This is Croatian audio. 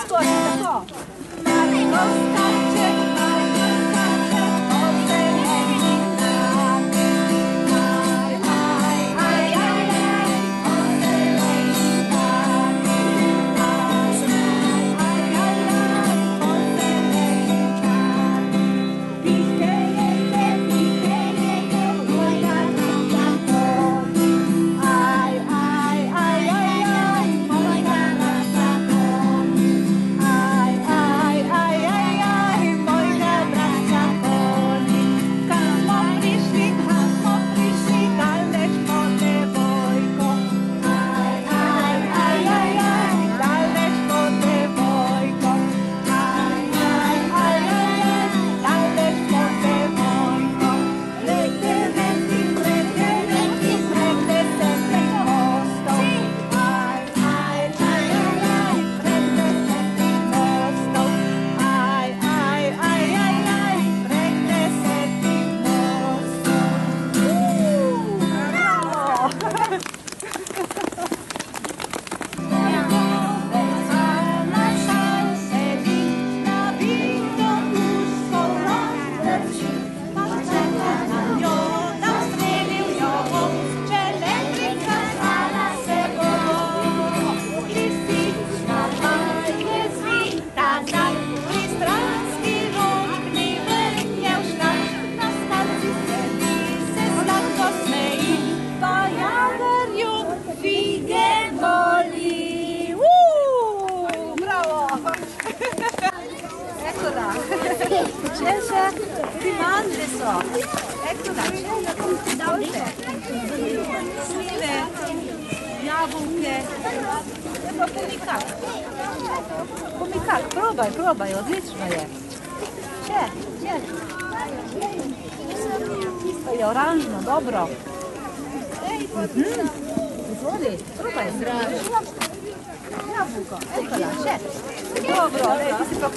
skoči, tako. Cieszę, ti mandry są. Eccola, dobrze. Slive, jabłkę. Chyba pomikak. Pomikak, probaj, odlično je. Če. To je oranžno, dobro. Izvoli, probaj. Jabłko, eccola, če. Dobro, ti si pa